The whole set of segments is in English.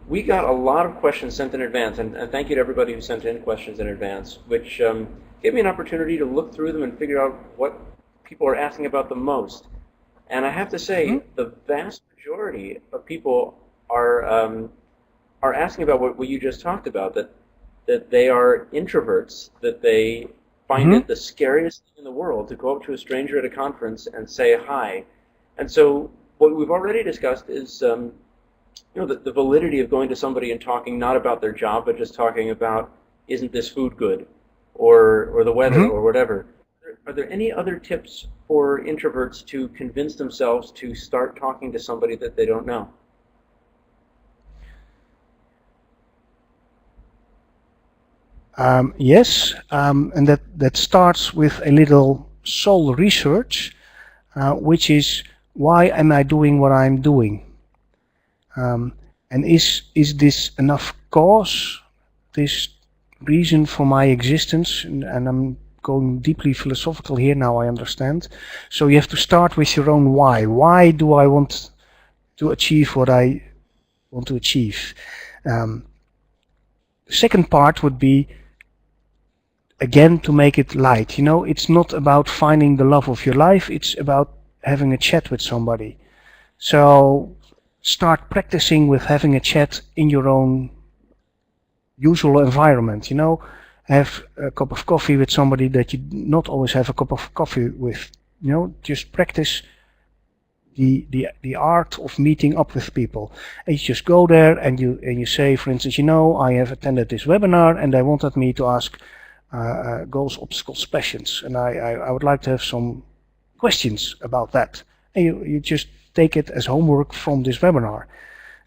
we got a lot of questions sent in advance, and thank you to everybody who sent in questions in advance, which gave me an opportunity to look through them and figure out what people are asking about the most. And I have to say, the vast majority of people are asking about what you just talked about, that they are introverts, that they find it the scariest thing in the world to go up to a stranger at a conference and say hi. And so what we've already discussed is the validity of going to somebody and talking not about their job, but just talking about, isn't this food good, or the weather, or whatever. Are there any other tips for introverts to convince themselves to start talking to somebody that they don't know? Yes, and that starts with a little soul research, which is, why am I doing what I'm doing? And is this enough cause, this reason for my existence? And I'm going deeply philosophical here now, I understand. So you have to start with your own why. Why do I want to achieve what I want to achieve? The second part would be, again, to make it light. You know, it's not about finding the love of your life, it's about having a chat with somebody. So start practicing with having a chat in your own usual environment. You know, have a cup of coffee with somebody that you not always have a cup of coffee with. You know, just practice the art of meeting up with people. And you just go there and you say, for instance, you know, I have attended this webinar and they wanted me to ask goals, obstacles, passions, and I would like to have some questions about that. And you just take it as homework from this webinar.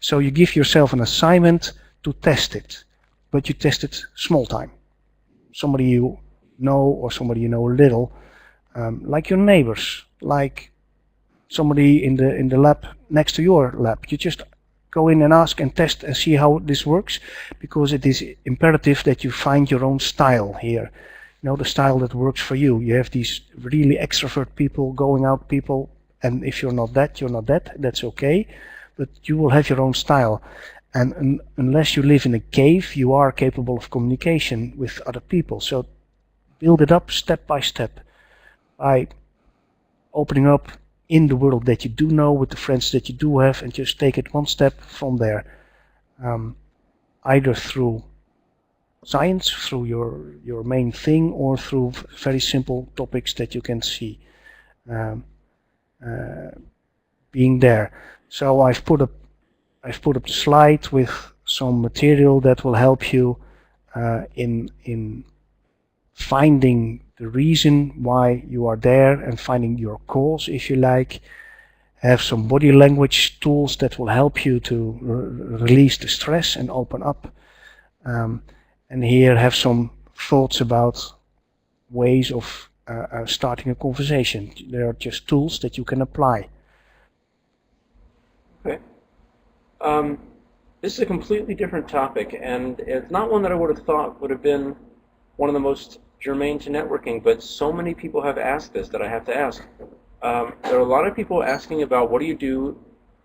So you give yourself an assignment to test it, but you test it small time. Somebody you know or somebody you know a little, like your neighbors, like somebody in the lab next to your lab. You just go in and ask and test and see how this works, because it is imperative that you find your own style here. You know, the style that works for you. You have these really extrovert people, going out people, and if you're not that, you're not that. That's okay, but you will have your own style. And unless you live in a cave, you are capable of communication with other people. So build it up step by step by opening up in the world that you do know, with the friends that you do have, and just take it one step from there, either through science, through your main thing, or through very simple topics that you can see being there. So I've put up the slide with some material that will help you in finding the reason why you are there and finding your cause, if you like. Have some body language tools that will help you to release the stress and open up. And here have some thoughts about ways of starting a conversation. They are just tools that you can apply. Okay. This is a completely different topic, and it's not one that I would have thought would have been one of the most germane to networking, but so many people have asked this that I have to ask. There are a lot of people asking about, what do you do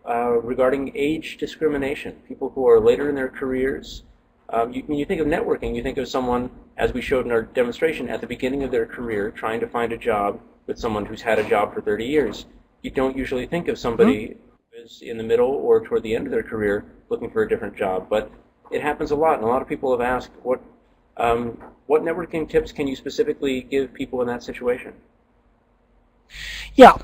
regarding age discrimination? People who are later in their careers. When you think of networking, you think of someone, as we showed in our demonstration, at the beginning of their career trying to find a job with someone who's had a job for 30 years. You don't usually think of somebody who is in the middle or toward the end of their career looking for a different job, but it happens a lot, and a lot of people have asked, what networking tips can you specifically give people in that situation? Yeah,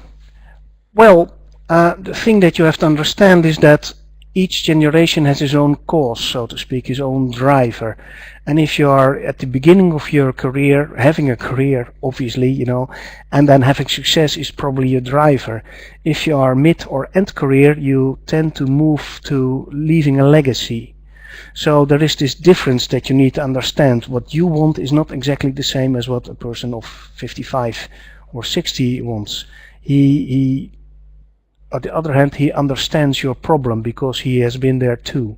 well, the thing that you have to understand is that each generation has its own cause, so to speak, his own driver. And if you are at the beginning of your career, having a career, obviously, you know, and then having success is probably your driver. If you are mid or end career, you tend to move to leaving a legacy. So there is this difference that you need to understand. What you want is not exactly the same as what a person of 55 or 60 wants. He on the other hand, he understands your problem because he has been there too.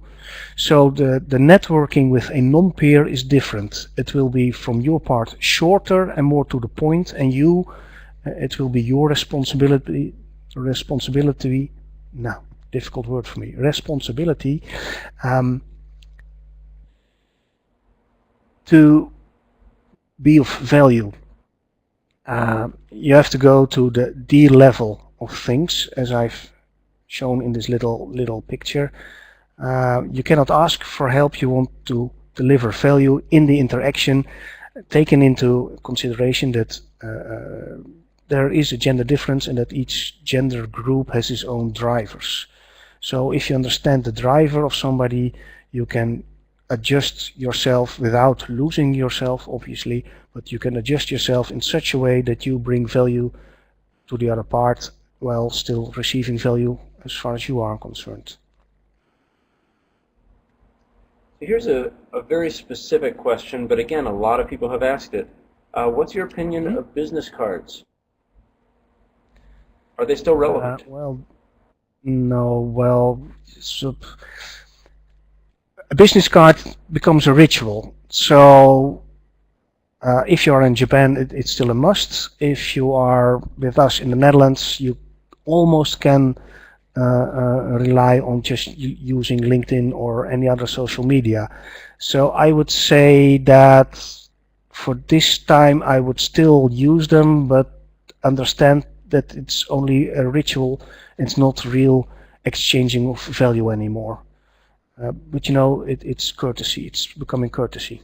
So the networking with a non-peer is different. It will be from your part shorter and more to the point, and it will be your responsibility. Now, difficult word for me, responsibility to be of value. You have to go to the D level of things, as I've shown in this little picture. You cannot ask for help. You want to deliver value in the interaction, taking into consideration that there is a gender difference and that each gender group has its own drivers. So if you understand the driver of somebody, you can adjust yourself without losing yourself, obviously, but you can adjust yourself in such a way that you bring value to the other part while still receiving value as far as you are concerned. Here's a very specific question, but again, a lot of people have asked it. What's your opinion of business cards? Are they still relevant? So a business card becomes a ritual. So if you are in Japan, it's still a must. If you are with us in the Netherlands, you almost can rely on just using LinkedIn or any other social media. So I would say that for this time I would still use them, but understand that it's only a ritual. It's not real exchanging of value anymore. But you know, it's courtesy. It's becoming courtesy.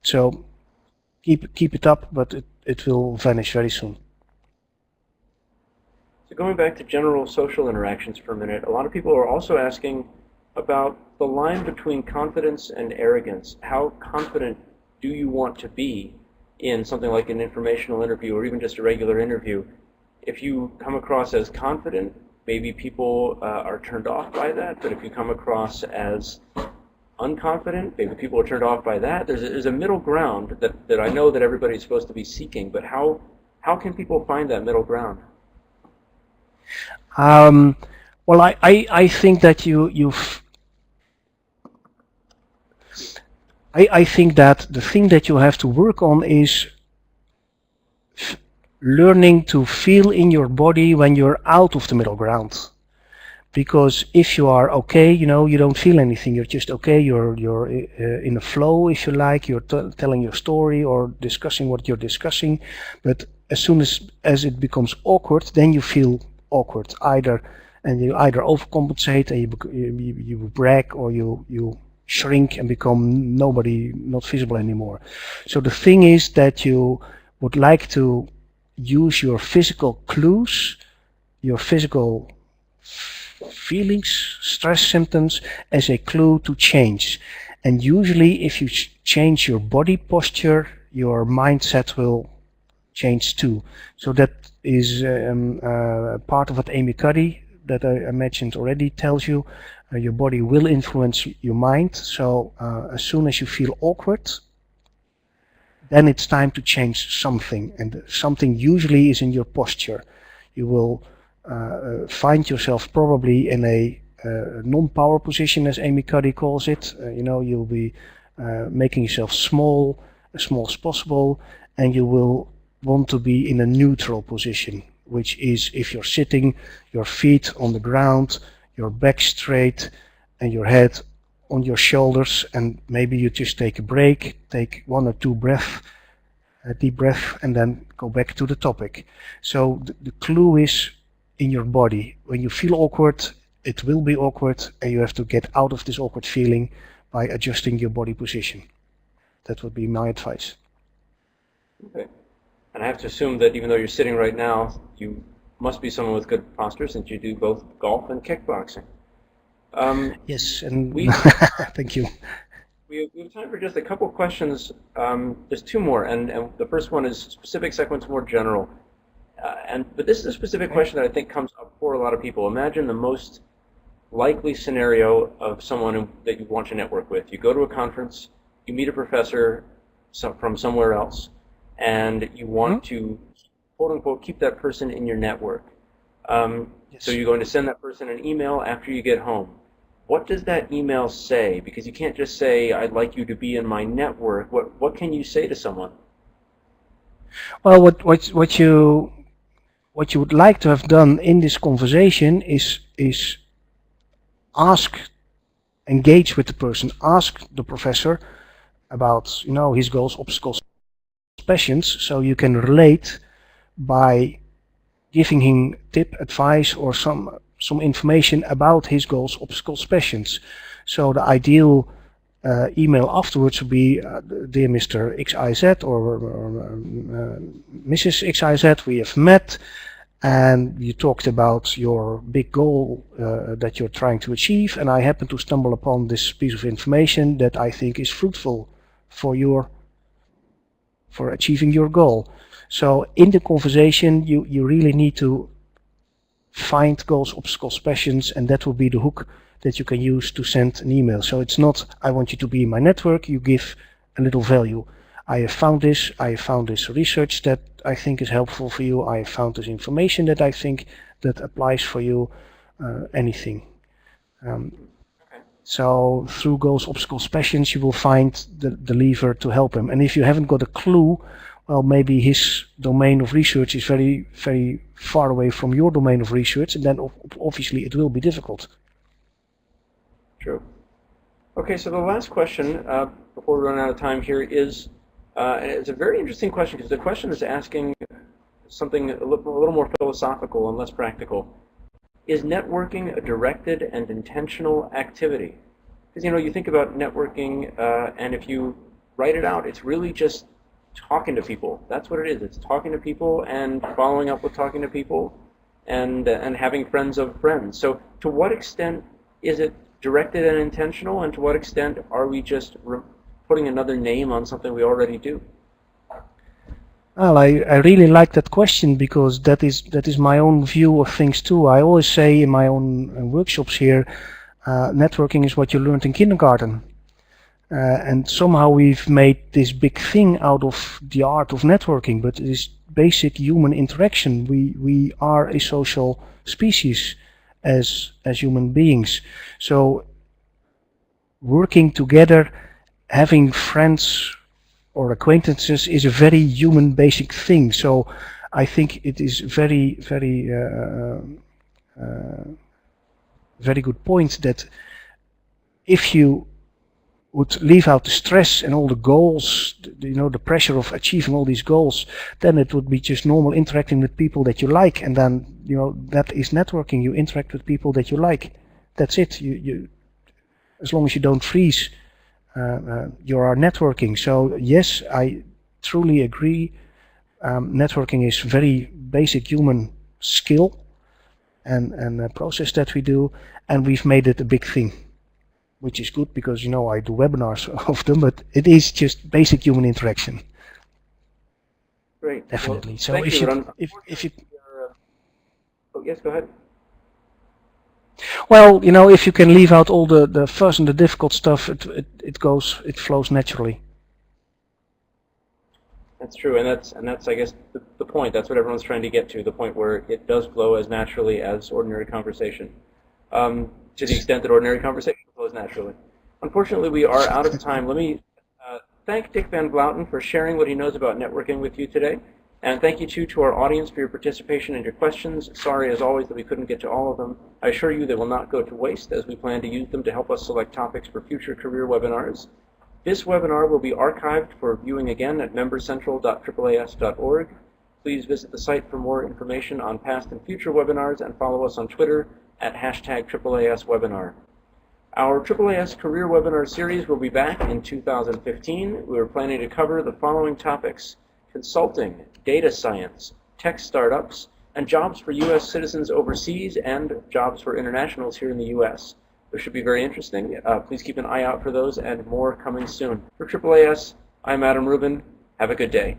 So keep it up, but it will vanish very soon. So going back to general social interactions for a minute, a lot of people are also asking about the line between confidence and arrogance. How confident do you want to be in something like an informational interview or even just a regular interview? If you come across as confident, maybe people are turned off by that, but if you come across as unconfident, maybe people are turned off by that. There's a middle ground that I know that everybody's supposed to be seeking, but how can people find that middle ground? Well, I think that I think that the thing that you have to work on is learning to feel in your body when you're out of the middle ground. Because if you are okay, you know, you don't feel anything. You're just okay. You're in a flow, if you like. You're telling your story or discussing what you're discussing. But as soon as it becomes awkward, then you feel awkward. You either overcompensate and you brag, or you shrink and become not visible anymore. So the thing is that you would like to use your physical clues, your physical feelings, stress symptoms as a clue to change. And usually if you change your body posture, your mindset will change too. So that is part of what Amy Cuddy, that I mentioned already, tells you. Your body will influence your mind. So as soon as you feel awkward, then it's time to change something. And something usually is in your posture. You will find yourself probably in a non-power position, as Amy Cuddy calls it. You'll be making yourself small, as small as possible, and you will want to be in a neutral position, which is if you're sitting, your feet on the ground, your back straight, and your head on your shoulders, and maybe you just take a break, take 1 or 2 deep breath, and then go back to the topic. So the clue is in your body. When you feel awkward, it will be awkward, and you have to get out of this awkward feeling by adjusting your body position. That would be my advice. Okay. And I have to assume that even though you're sitting right now, you must be someone with good posture, since you do both golf and kickboxing. Yes, and thank you. We have time for just a couple questions. There's 2 more, and the first one is specific, second one's more general. But this is a specific question that I think comes up for a lot of people. Imagine the most likely scenario of someone that you want to network with. You go to a conference, you meet a professor from somewhere else, and you want to, quote unquote, keep that person in your network. Yes. So you're going to send that person an email after you get home. What does that email say? Because you can't just say, I'd like you to be in my network. What can you say to someone? Well, what you would like to have done in this conversation is engage with the person, ask the professor about his goals, obstacles, passions, so you can relate by giving him tip, advice, or some information about his goals, obstacles, passions. So the ideal email afterwards would be, dear Mr. XIZ or Mrs. XIZ, we have met and you talked about your big goal that you're trying to achieve, and I happen to stumble upon this piece of information that I think is fruitful for achieving your goal. So in the conversation you really need to find goals, obstacles, passions, and that will be the hook that you can use to send an email. So it's not, I want you to be in my network, you give a little value. I have found this research that I think is helpful for you, I have found this information that I think that applies for you, anything. So through goals, obstacles, passions, you will find the lever to help him. And if you haven't got a clue, well, maybe his domain of research is very, very far away from your domain of research, and then obviously it will be difficult. True. Okay, so the last question, before we run out of time here, is, and it's a very interesting question, because the question is asking something a little more philosophical and less practical. Is networking a directed and intentional activity? Because, you think about networking, and if you write it out, it's really just talking to people. That's what it is. It's talking to people and following up with talking to people and having friends of friends. So to what extent is it directed and intentional, and to what extent are we just putting another name on something we already do? Well, I really like that question, because that is my own view of things too. I always say in my own workshops here, networking is what you learned in kindergarten. And somehow we've made this big thing out of the art of networking, but it is basic human interaction. We are a social species as human beings. So working together, having friends or acquaintances is a very human basic thing. So I think it is very, very, very good point that if you would leave out the stress and all the goals, the pressure of achieving all these goals, then it would be just normal interacting with people that you like, and then that is networking. You interact with people that you like. That's it. You as long as you don't freeze, you are networking. So yes, I truly agree. Networking is very basic human skill and a process that we do, and we've made it a big thing, which is good because I do webinars of them, but it is just basic human interaction. Great. Definitely. Well, so if you oh yes, go ahead. Well, if you can leave out all the fuss and the difficult stuff, it flows naturally. That's true, and that's I guess the point. That's what everyone's trying to get to, the point where it does flow as naturally as ordinary conversation, to the extent that ordinary conversation flows naturally. Unfortunately, we are out of time. Let me thank Dick Van Vleuten for sharing what he knows about networking with you today, and thank you too to our audience for your participation and your questions. Sorry, as always, that we couldn't get to all of them. I assure you they will not go to waste, as we plan to use them to help us select topics for future career webinars. This webinar will be archived for viewing again at membercentral.AAAS.org. Please visit the site for more information on past and future webinars, and follow us on Twitter at #AAASwebinar. Our AAAS Career Webinar series will be back in 2015. We are planning to cover the following topics: consulting, data science, tech startups, and jobs for U.S. citizens overseas and jobs for internationals here in the U.S. Those should be very interesting. Please keep an eye out for those, and more coming soon. For AAAS, I'm Adam Rubin. Have a good day.